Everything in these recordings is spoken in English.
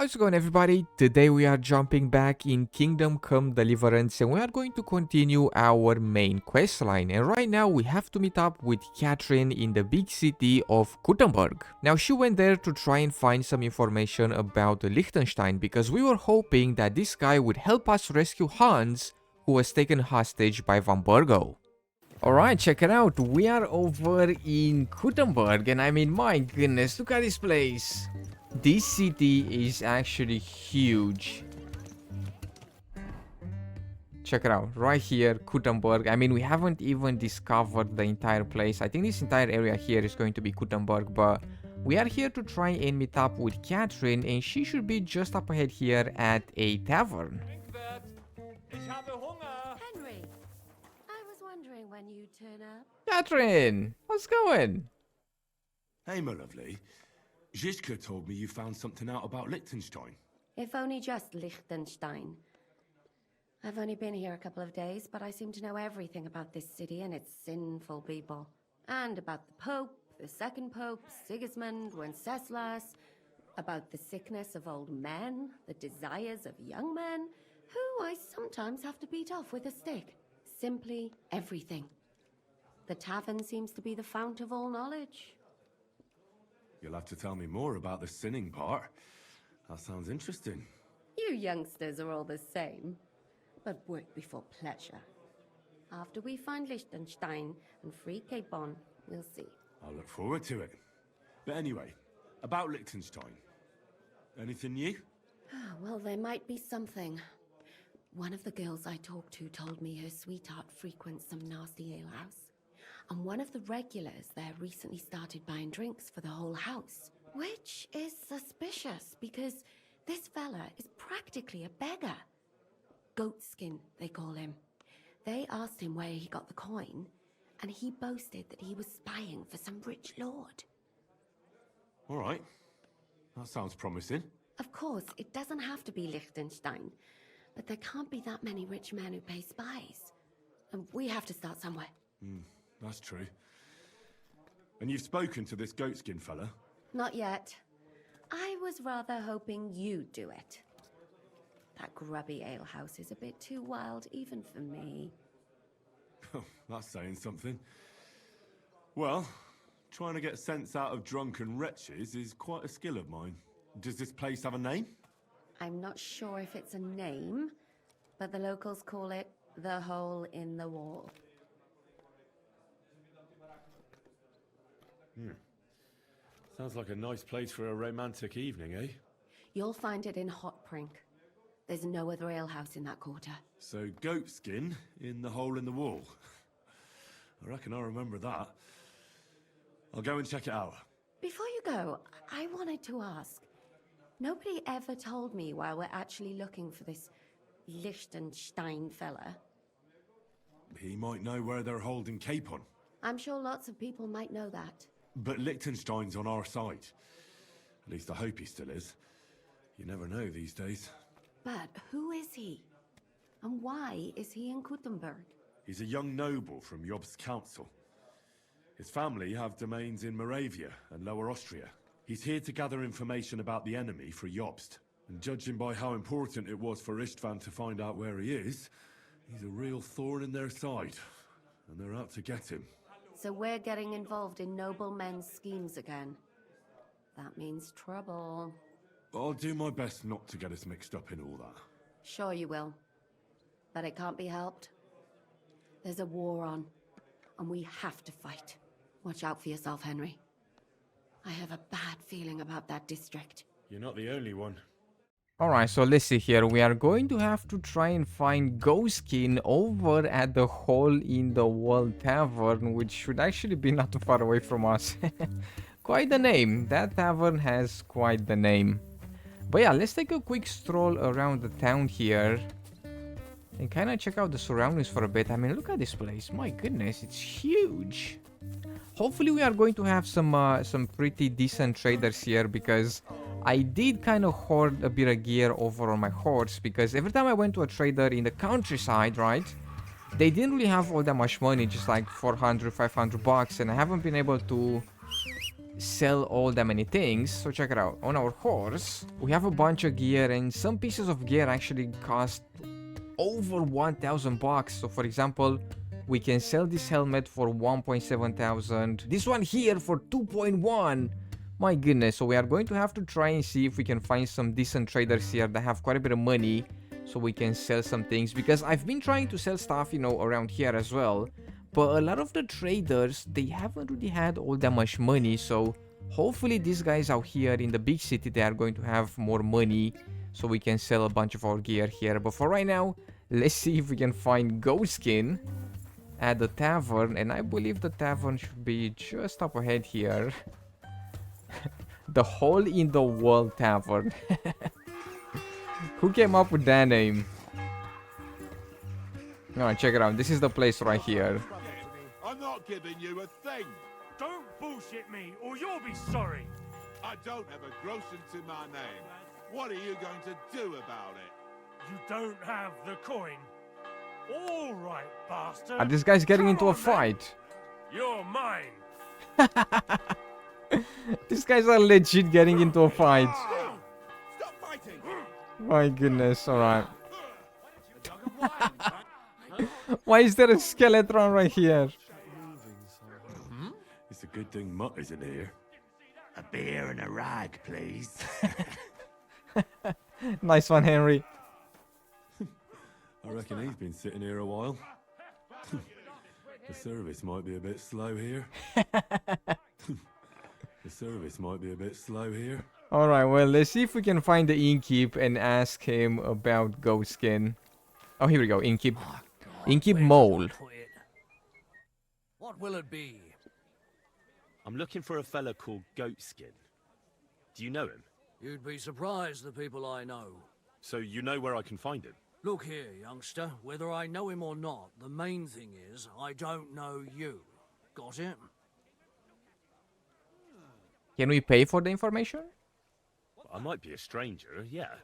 How's it going, everybody? Today we are jumping back in Kingdom Come Deliverance and we are going to continue our main quest line. And right now we have to meet up with Catherine in the big city of Kuttenberg. Now she went there to try and find some information about Liechtenstein because we were hoping that this guy would help us rescue Hans, who was taken hostage by Van Burgo. Alright, check it out. We are over in Kuttenberg and I mean, my goodness, look at this place. This city is actually huge. Check it out, right here, Kuttenberg. I mean, we haven't even discovered the entire place. I think this entire area here is going to be Kuttenberg, but we are here to try and meet up with Catherine, and she should be just up ahead here at a tavern. Henry, I was wondering when you'd turn up. Catherine, what's going? Hey, my lovely. Zizka told me you found something out about Liechtenstein. If only just Liechtenstein. I've only been here a couple of days, but I seem to know everything about this city and its sinful people. And about the Pope, the second Pope, Sigismund, Wenceslas, about the sickness of old men, the desires of young men, who I sometimes have to beat off with a stick. Simply everything. The tavern seems to be the fount of all knowledge. You'll have to tell me more about the sinning part. That sounds interesting. You youngsters are all the same, but work before pleasure. After we find Liechtenstein and free Cape Bon, we'll see. I'll look forward to it. But anyway, about Liechtenstein. Anything new? Well, there might be something. One of the girls I talked to told me her sweetheart frequents some nasty alehouse. And one of the regulars there recently started buying drinks for the whole house. Which is suspicious, because this fella is practically a beggar. Goatskin, they call him. They asked him where he got the coin, and he boasted that he was spying for some rich lord. All right. That sounds promising. Of course, it doesn't have to be Liechtenstein, but there can't be that many rich men who pay spies. And we have to start somewhere. That's true. And you've spoken to this goatskin fella? Not yet. I was rather hoping you'd do it. That grubby alehouse is a bit too wild even for me. That's saying something. Well, trying to get sense out of drunken wretches is quite a skill of mine. Does this place have a name? I'm not sure if it's a name, but the locals call it the Hole in the Wall. Sounds like a nice place for a romantic evening, eh? You'll find it in Hotprink. There's no other alehouse in that quarter. So goatskin in the hole in the wall. I reckon I'll remember that. I'll go and check it out. Before you go, I wanted to ask. Nobody ever told me why we're actually looking for this Liechtenstein fella. He might know where they're holding Capon. I'm sure lots of people might know that. But Liechtenstein's on our side. At least I hope he still is. You never know these days. But who is he? And why is he in Kuttenberg? He's a young noble from Jobst's council. His family have domains in Moravia and Lower Austria. He's here to gather information about the enemy for Jobst. And judging by how important it was for Istvan to find out where he is, he's a real thorn in their side. And they're out to get him. So we're getting involved in noble men's schemes again. That means trouble. I'll do my best not to get us mixed up in all that. Sure you will. But it can't be helped. There's a war on, and we have to fight. Watch out for yourself, Henry. I have a bad feeling about that district. You're not the only one. Alright, so let's see here. We are going to have to try and find Goatskin over at the Hole in the Wall Tavern, which should actually be not too far away from us. Quite the name. That tavern has quite the name. But yeah, let's take a quick stroll around the town here and kind of check out the surroundings for a bit. I mean, look at this place. My goodness, it's huge. Hopefully we are going to have some pretty decent traders here, because I did kind of hoard a bit of gear over on my horse, because every time I went to a trader in the countryside, right, they didn't really have all that much money, just like 400, 500 bucks, and I haven't been able to sell all that many things. So check it out. On our horse, we have a bunch of gear, and some pieces of gear actually cost over 1,000 bucks. So for example, we can sell this helmet for 1.7 thousand. This one here for 2.1. My goodness. So we are going to have to try and see if we can find some decent traders here that have quite a bit of money, so we can sell some things, because I've been trying to sell stuff, you know, around here as well, but a lot of the traders, they haven't really had all that much money. So hopefully these guys out here in the big city, they are going to have more money, so we can sell a bunch of our gear here. But for right now, let's see if we can find goat skin at the tavern, and I believe the tavern should be just up ahead here. The Hole in the World Tavern. Who came up with that name? No, check it out. This is the place right here. I'm not giving you a thing. Don't bullshit me, or you'll be sorry. I don't have a gross into my name. What are you going to do about it? You don't have the coin. All right, bastard. Are these guys getting Come into a on, then. fight? You're mine. These guys are legit getting into a fight. Stop fighting! My goodness, alright. Why is there a skeleton right here? It's a good thing Mutt isn't here. A beer and a rag, please. Nice one, Henry. I reckon he's been sitting here a while. The service might be a bit slow here. The service might be a bit slow here. Alright, well, let's see if we can find the innkeep and ask him about goat skin. Oh, here we go, innkeep. Innkeep mole. What will it be? I'm looking for a fella called Goatskin. Do you know him? You'd be surprised, the people I know. So you know where I can find him? Look here, youngster. Whether I know him or not, the main thing is I don't know you. Got it? Can we pay for the information? I might be a stranger, yeah.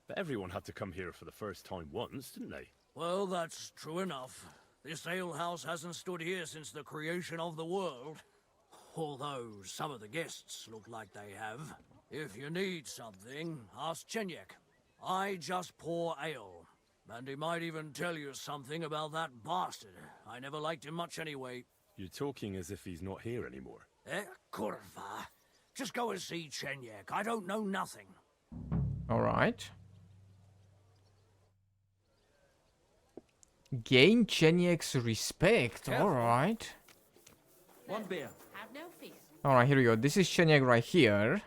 But everyone had to come here for the first time once, didn't they? Well, that's true enough. This alehouse hasn't stood here since the creation of the world. Although some of the guests look like they have. If you need something, ask Chenyek. I just pour ale. And he might even tell you something about that bastard. I never liked him much anyway. You're talking as if he's not here anymore. Kurva. Just go and see Chenyek. I don't know nothing. Alright. Gain Chenyek's respect. Alright. One beer. Have no fear. Alright, here we go. This is Chenyek right here.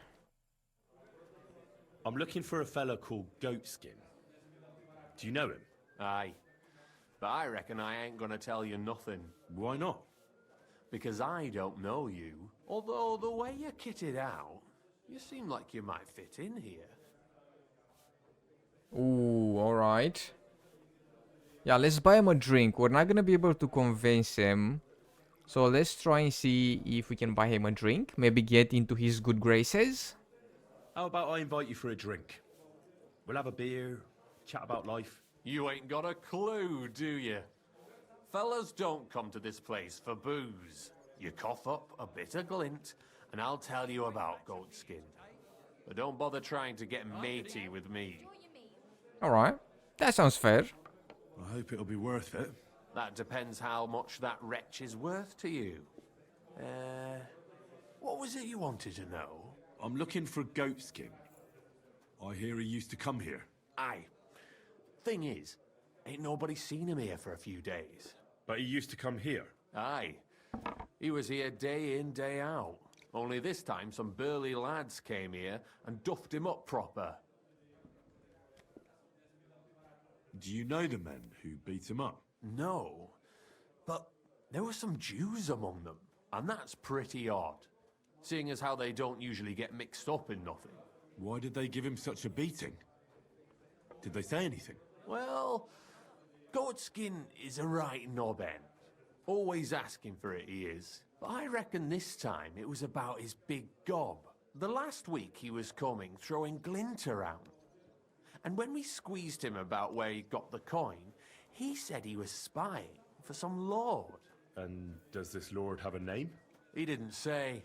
I'm looking for a fella called Goatskin. Do you know him? Aye. But I reckon I ain't gonna tell you nothing. Why not? Because I don't know you. Although the way you're kitted out, you seem like you might fit in here. Ooh, alright. Yeah, let's buy him a drink. We're not gonna be able to convince him. So let's try and see if we can buy him a drink. Maybe get into his good graces. How about I invite you for a drink? We'll have a beer, chat about life. You ain't got a clue, do you? Fellas don't come to this place for booze. You cough up a bit of glint, and I'll tell you about Goatskin. But don't bother trying to get matey with me. Alright. That sounds fair. I hope it'll be worth it. That depends how much that wretch is worth to you. What was it you wanted to know? I'm looking for Goatskin. I hear he used to come here. Aye. Thing is, ain't nobody seen him here for a few days. But he used to come here. Aye. He was here day in, day out. Only this time some burly lads came here and duffed him up proper. Do you know the men who beat him up? No. But there were some Jews among them, and that's pretty odd. Seeing as how they don't usually get mixed up in nothing. Why did they give him such a beating? Did they say anything? Well, Goatskin is a right knobhead. Always asking for it, he is. But I reckon this time it was about his big gob. The last week he was coming, throwing glint around. And when we squeezed him about where he got the coin, he said he was spying for some lord. And does this lord have a name? He didn't say.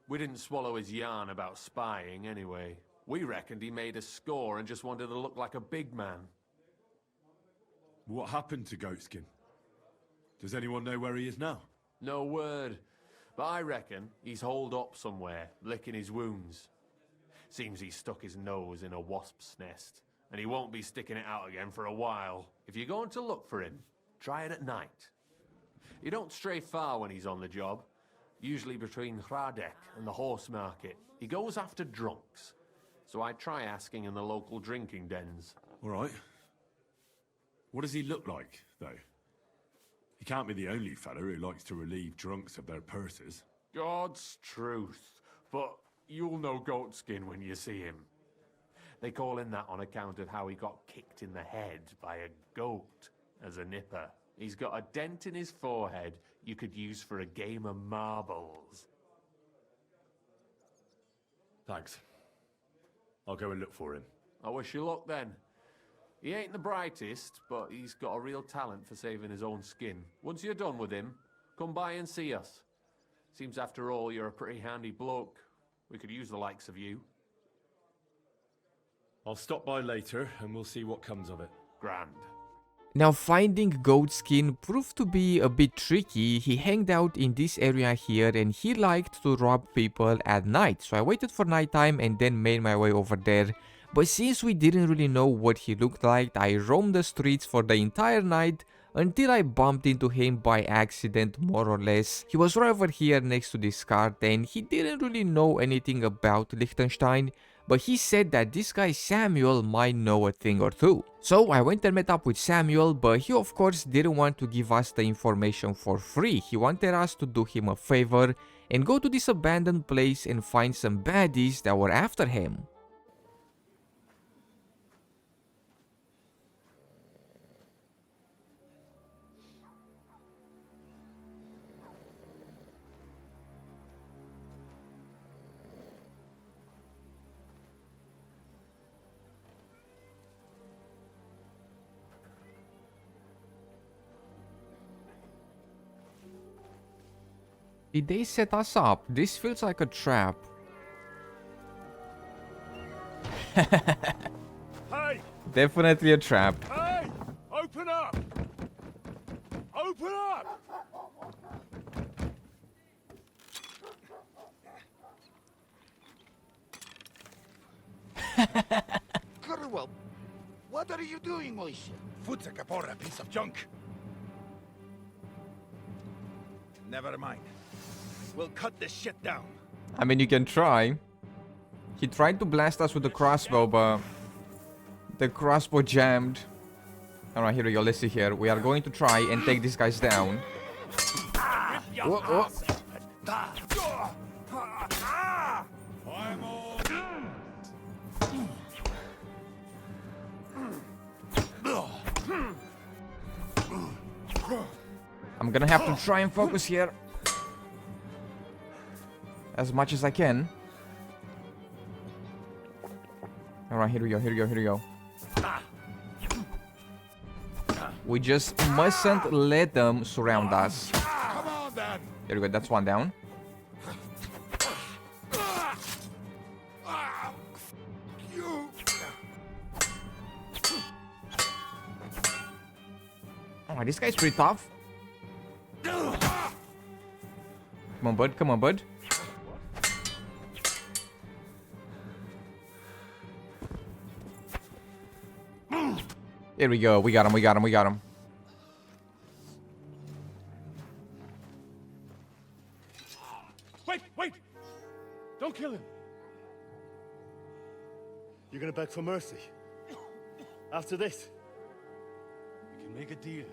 We didn't swallow his yarn about spying, anyway. We reckoned he made a score and just wanted to look like a big man. What happened to Goatskin? Does anyone know where he is now? No word. But I reckon he's holed up somewhere, licking his wounds. Seems he stuck his nose in a wasp's nest, and he won't be sticking it out again for a while. If you're going to look for him, try it at night. You don't stray far when he's on the job. Usually between Hradek and the horse market. He goes after drunks. So I try asking in the local drinking dens. All right. What does he look like, though? He can't be the only fella who likes to relieve drunks of their purses. God's truth. But you'll know Goatskin when you see him. They call him that on account of how he got kicked in the head by a goat as a nipper. He's got a dent in his forehead you could use for a game of marbles. Thanks. I'll go and look for him. I wish you luck then. He ain't the brightest, but he's got a real talent for saving his own skin. Once you're done with him, come by and see us. Seems after all you're a pretty handy bloke. We could use the likes of you. I'll stop by later and we'll see what comes of it. Grand. Now finding Goatskin proved to be a bit tricky. He hanged out in this area here and he liked to rob people at night. So I waited for nighttime and then made my way over there. But since we didn't really know what he looked like, I roamed the streets for the entire night until I bumped into him by accident, more or less. He was right over here next to this cart and he didn't really know anything about Liechtenstein, but he said that this guy Samuel might know a thing or two. So I went and met up with Samuel, but he of course didn't want to give us the information for free. He wanted us to do him a favor and go to this abandoned place and find some baddies that were after him. Did they set us up? This feels like a trap. Hey! Definitely a trap. Hey! Open up! Open up! Underworld, what are you doing, Moishe? Food's a capora, piece of junk. Never mind. We'll cut this shit down. I mean, you can try. He tried to blast us with the crossbow, but the crossbow jammed. Alright, here we go. Let's see here. We are going to try and take these guys down. Whoa, whoa. I'm gonna have to try and focus here as much as I can. Alright, here we go, here we go, here we go. We just mustn't let them surround us. Come on, then. There we go, that's one down. Alright, this guy's pretty tough. Come on, bud, come on, bud. There we go, we got him, we got him, we got him. Wait, wait! Don't kill him! You're gonna beg for mercy. After this, we can make a deal.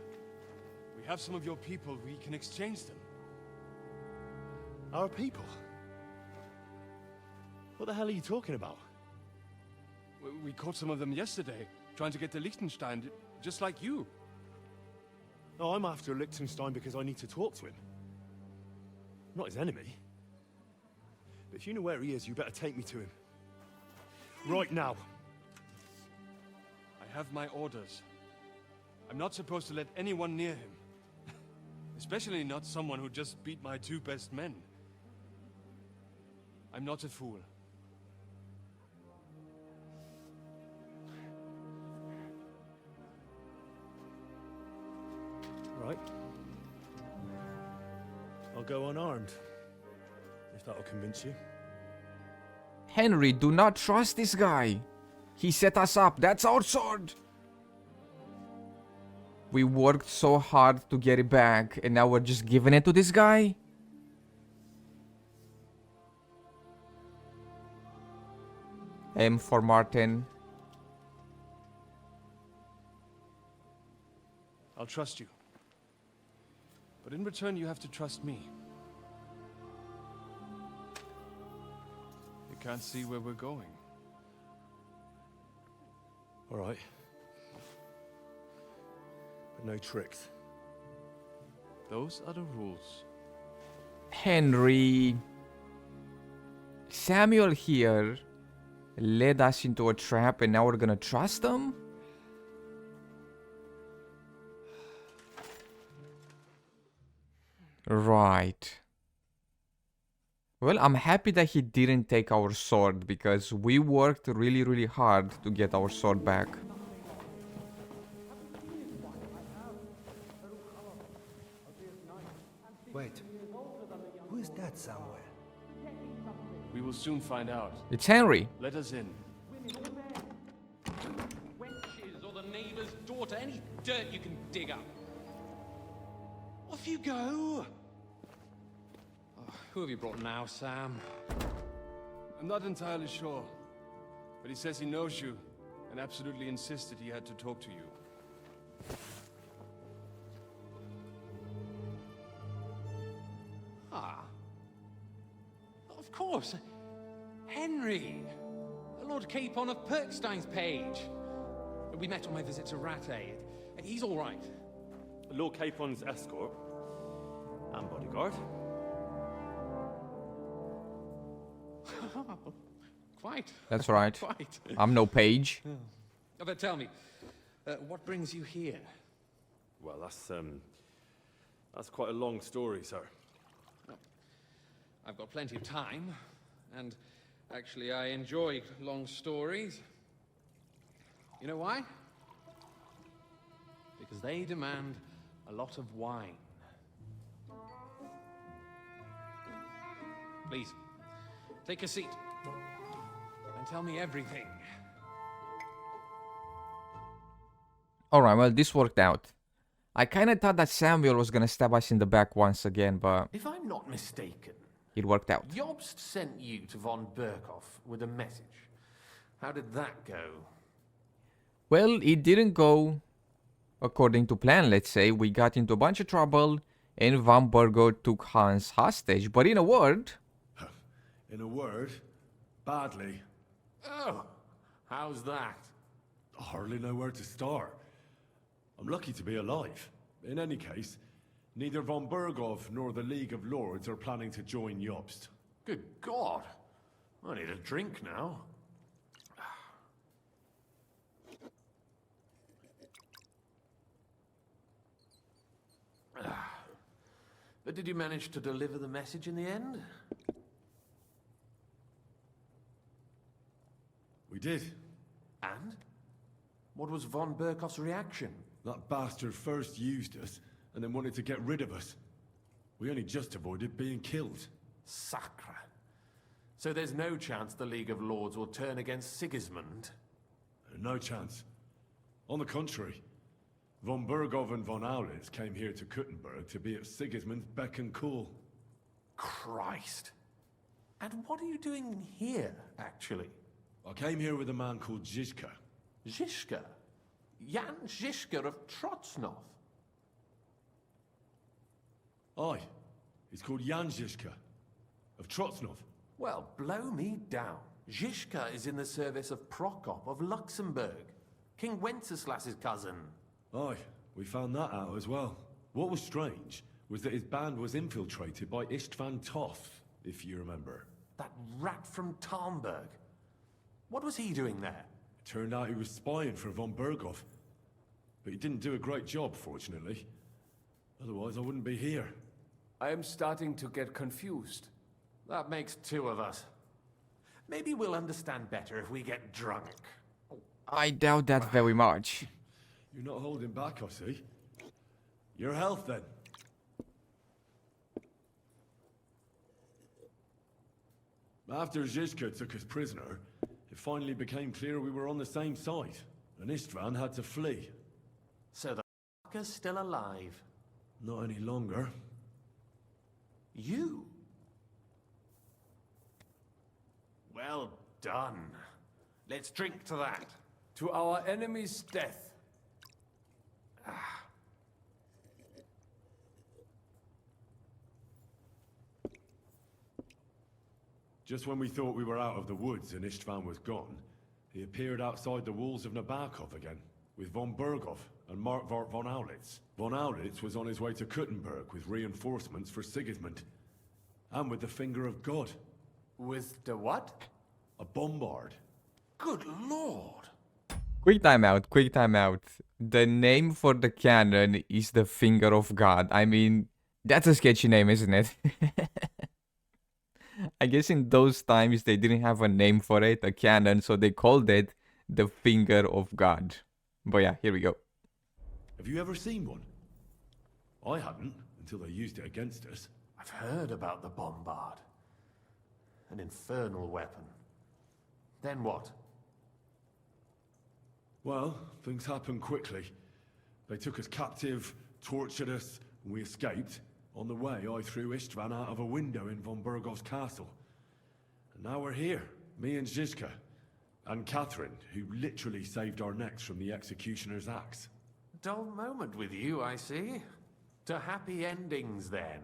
We have some of your people, we can exchange them. Our people? What the hell are you talking about? We caught some of them yesterday, trying to get to Liechtenstein, just like you. No, I'm after Liechtenstein because I need to talk to him. I'm not his enemy. But if you know where he is, you better take me to him. Right now. I have my orders. I'm not supposed to let anyone near him. Especially not someone who just beat my two best men. I'm not a fool. Right. I'll go unarmed. If that'll convince you. Henry, do not trust this guy. He set us up. That's our sword. We worked so hard to get it back, and now we're just giving it to this guy? M for Martin. I'll trust you. But in return, you have to trust me. You can't see where we're going. All right. But no tricks. Those are the rules. Henry. Samuel here led us into a trap, and now we're gonna trust him? Right. Well, I'm happy that he didn't take our sword, because we worked really, really hard to get our sword back. Wait. Who is that somewhere? We will soon find out. It's Henry. Let us in. Wenches or the neighbor's daughter, any dirt you can dig up. Off you go. Oh, who have you brought now, Sam? I'm not entirely sure, but he says he knows you and absolutely insisted he had to talk to you. Ah. Of course. Henry. Lord Capon of Perkstein's page. We met on my visit to Rattay. He's all right. Lord Capon's escort and bodyguard. Quite. That's right. Quite. I'm no page. But tell me, what brings you here? Well, that's quite a long story, sir. Well, I've got plenty of time, and actually I enjoy long stories. You know why? Because they demand a lot of wine. Please, take a seat and tell me everything. Alright, well, this worked out. I kinda thought that Samuel was gonna stab us in the back once again, but If I'm not mistaken, it worked out. Jobst sent you to von Berkhoff with a message. How did that go? Well, it didn't go according to plan, let's say. We got into a bunch of trouble, and Van Burgo took Hans hostage. But in a word... In a word, badly. Oh, how's that? I hardly know where to start. I'm lucky to be alive. In any case, neither von Berghoff nor the League of Lords are planning to join Jobst. Good God. I need a drink now. But did you manage to deliver the message in the end? We did. And? What was von Berkhoff's reaction? That bastard first used us, and then wanted to get rid of us. We only just avoided being killed. Sacre. So there's no chance the League of Lords will turn against Sigismund? No chance. On the contrary, von Berghoff and von Aulitz came here to Kuttenberg to be at Sigismund's beck and call. Christ. And what are you doing here, actually? I came here with a man called Zizka. Zizka? Jan Zizka of Trotznov? Aye, he's called Jan Zizka of Trotznov. Well, blow me down. Zizka is in the service of Prokop of Luxembourg, King Wenceslas's cousin. Aye, we found that out as well. What was strange was that his band was infiltrated by Istvan Toth, if you remember. That rat from Tarnberg. What was he doing there? Turned out he was spying for von Berghoff. But he didn't do a great job, fortunately. Otherwise, I wouldn't be here. I am starting to get confused. That makes two of us. Maybe we'll understand better if we get drunk. I doubt that very much. You're not holding back, I see. Your health, then. After Zizka took us prisoner, it finally became clear we were on the same side, and Istvan had to flee. So the fucker's still alive? Not any longer. You? Well done. Let's drink to that. To our enemy's death. Just when we thought we were out of the woods and Istvan was gone, he appeared outside the walls of Nabokov again, with von Berghoff and Markvart von Aulitz. Von Aulitz was on his way to Kuttenberg with reinforcements for Sigismund. And with the finger of God. With the what? A bombard. Good lord! Quick time out, quick time out. The name for the cannon is the Finger of God. I mean, that's a sketchy name, isn't it? I guess in those times they didn't have a name for it, a cannon, so they called it the Finger of God. But yeah, here we go. Have you ever seen one? I hadn't, until they used it against us. I've heard about the bombard. An infernal weapon. Then what? Well, things happened quickly. They took us captive, tortured us, and we escaped. On the way, I threw Istvan out of a window in von Bergov's castle. And now we're here, me and Zizka. And Catherine, who literally saved our necks from the executioner's axe. Dull moment with you, I see. To happy endings, then.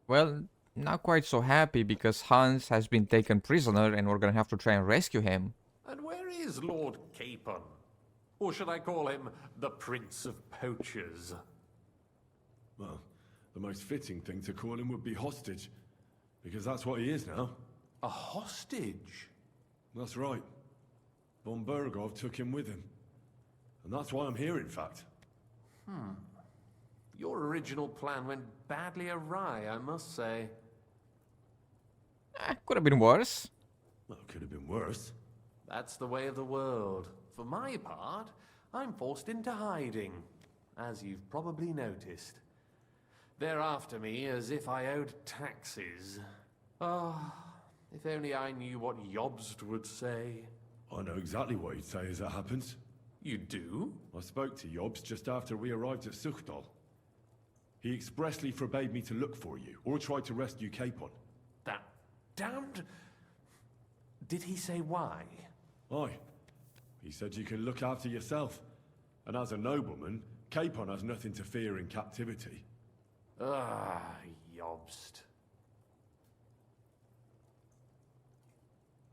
Well, not quite so happy because Hans has been taken prisoner and we're gonna have to try and rescue him. And where is Lord Capon? Or should I call him the Prince of Poachers? Well, the most fitting thing to call him would be hostage. Because that's what he is now. A hostage? That's right. Von Bergov took him with him. And that's why I'm here, in fact. Your original plan went badly awry, I must say. Could have been worse. Well, it could have been worse. That's the way of the world. For my part, I'm forced into hiding, as you've probably noticed. They're after me as if I owed taxes. Ah, if only I knew what Jobst would say. I know exactly what he'd say as it happens. You do? I spoke to Jobst just after we arrived at Suchdal. He expressly forbade me to look for you, or try to rescue Capon. That damned... Did he say why? Aye. He said you can look after yourself. And as a nobleman, Capon has nothing to fear in captivity. Ah, Jobst.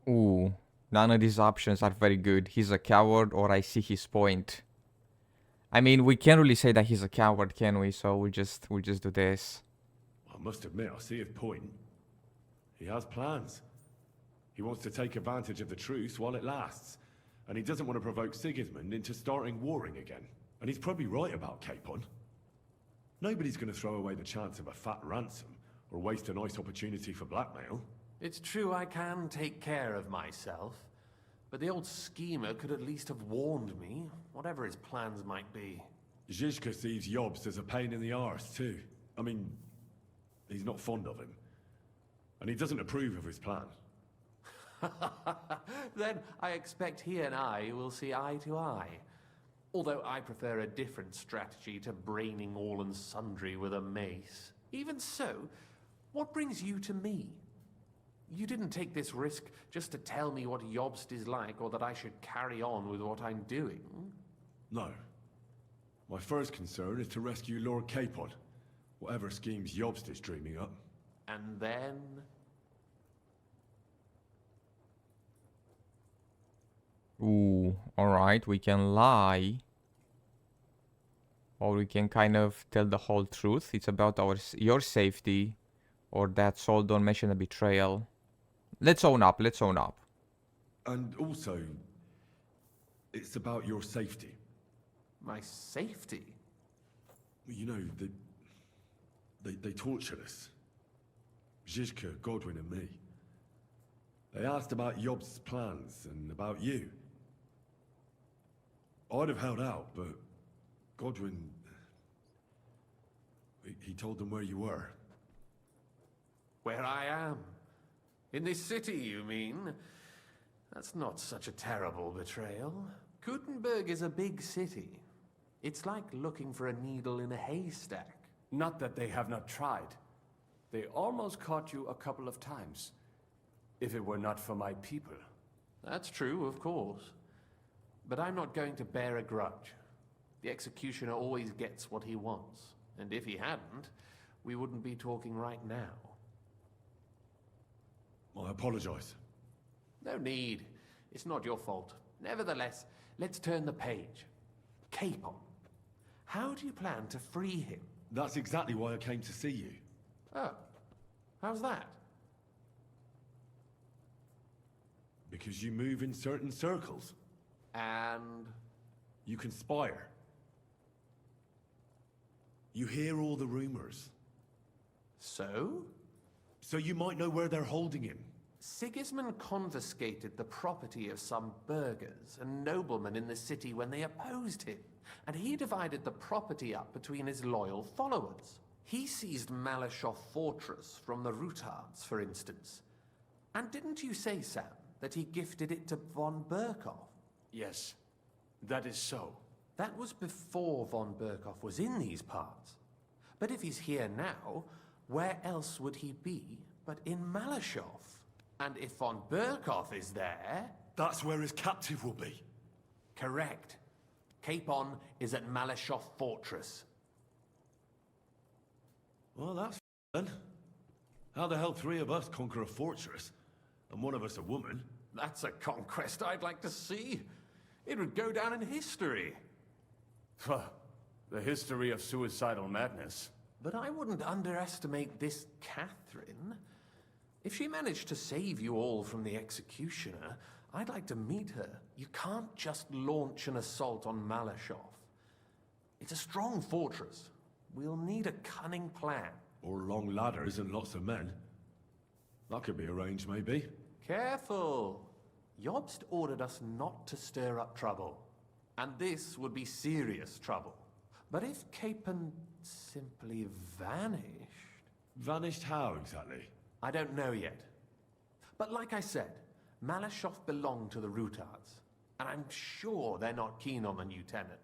Ooh, none of these options are very good. He's a coward or I see his point. I mean, we can't really say that he's a coward, can we? So we'll just do this. I must admit, I see his point. He has plans. He wants to take advantage of the truce while it lasts. And he doesn't want to provoke Sigismund into starting warring again. And he's probably right about Capon. Nobody's going to throw away the chance of a fat ransom, or waste a nice opportunity for blackmail. It's true I can take care of myself, but the old schemer could at least have warned me, whatever his plans might be. Zizka sees Jobst as a pain in the arse, too. I mean, he's not fond of him. And he doesn't approve of his plan. Then I expect he and I will see eye to eye. Although I prefer a different strategy to braining all and sundry with a mace. Even so, what brings you to me? You didn't take this risk just to tell me what Jobst is like, or that I should carry on with what I'm doing. No. My first concern is to rescue Lord Capon, whatever schemes Jobst is dreaming up. And then... Ooh, alright, we can lie. Or we can kind of tell the whole truth. It's about your safety. Or that soul, don't mention a betrayal. Let's own up, let's own up. And also, it's about your safety. My safety? You know, they tortured us. Zizka, Godwin and me. They asked about Jobst's plans and about you. I'd have held out, but Godwin... He told them where you were. Where I am? In this city, you mean? That's not such a terrible betrayal. Kuttenberg is a big city. It's like looking for a needle in a haystack. Not that they have not tried. They almost caught you a couple of times. If it were not for my people. That's true, of course. But I'm not going to bear a grudge. The executioner always gets what he wants. And if he hadn't, we wouldn't be talking right now. I apologize. No need. It's not your fault. Nevertheless, let's turn the page. Capon. How do you plan to free him? That's exactly why I came to see you. Oh. How's that? Because you move in certain circles. And? You conspire. You hear all the rumors. So? So you might know where they're holding him. Sigismund confiscated the property of some burghers and noblemen in the city when they opposed him, and he divided the property up between his loyal followers. He seized Malashov Fortress from the Rutards, for instance. And didn't you say, Sam, that he gifted it to von Berkhoff? Yes, that is so. That was before von Berkhoff was in these parts. But if he's here now, where else would he be but in Malashov? And if von Berkhoff is there... That's where his captive will be. Correct. Capon is at Malashov Fortress. Well, that's then. How the hell three of us conquer a fortress, and one of us a woman? That's a conquest I'd like to see. It would go down in history. The history of suicidal madness. But I wouldn't underestimate this Catherine. If she managed to save you all from the executioner, I'd like to meet her. You can't just launch an assault on Malashov. It's a strong fortress. We'll need a cunning plan. Or long ladders and lots of men. That could be arranged, maybe. Careful! Jobst ordered us not to stir up trouble. And this would be serious trouble. But if Capon simply vanished... Vanished how, exactly? I don't know yet. But like I said, Malashov belonged to the Rutards. And I'm sure they're not keen on the new tenant.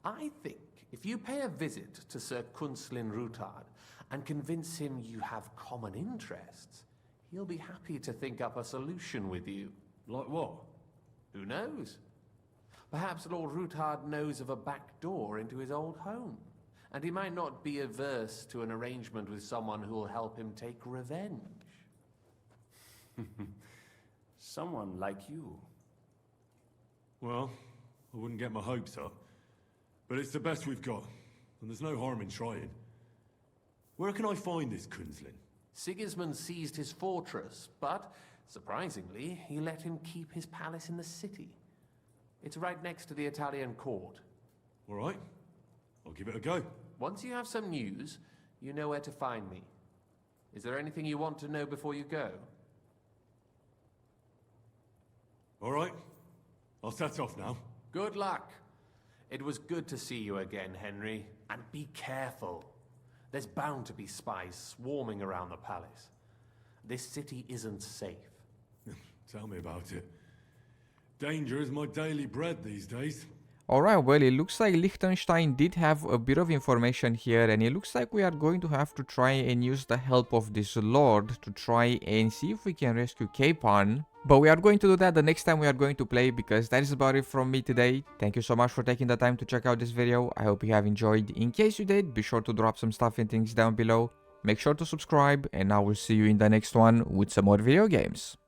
I think if you pay a visit to Sir Kunslin Rutard and convince him you have common interests, he'll be happy to think up a solution with you. Like what? Who knows? Perhaps Lord Rutard knows of a back door into his old home, and he might not be averse to an arrangement with someone who will help him take revenge. Someone like you. Well, I wouldn't get my hopes up. But it's the best we've got, and there's no harm in trying. Where can I find this Kunslin? Sigismund seized his fortress, but, surprisingly, he let him keep his palace in the city. It's right next to the Italian court. All right. I'll give it a go. Once you have some news, you know where to find me. Is there anything you want to know before you go? All right. I'll set off now. Good luck. It was good to see you again, Henry. And be careful. There's bound to be spies swarming around the palace. This city isn't safe. Tell me about it. Danger is my daily bread these days. Alright, well, it looks like Liechtenstein did have a bit of information here, and it looks like we are going to have to try and use the help of this lord to try and see if we can rescue Capon. But we are going to do that the next time we are going to play, because that is about it from me today. Thank you so much for taking the time to check out this video. I hope you have enjoyed. In case you did, be sure to drop some stuff and things down below. Make sure to subscribe, and I will see you in the next one with some more video games.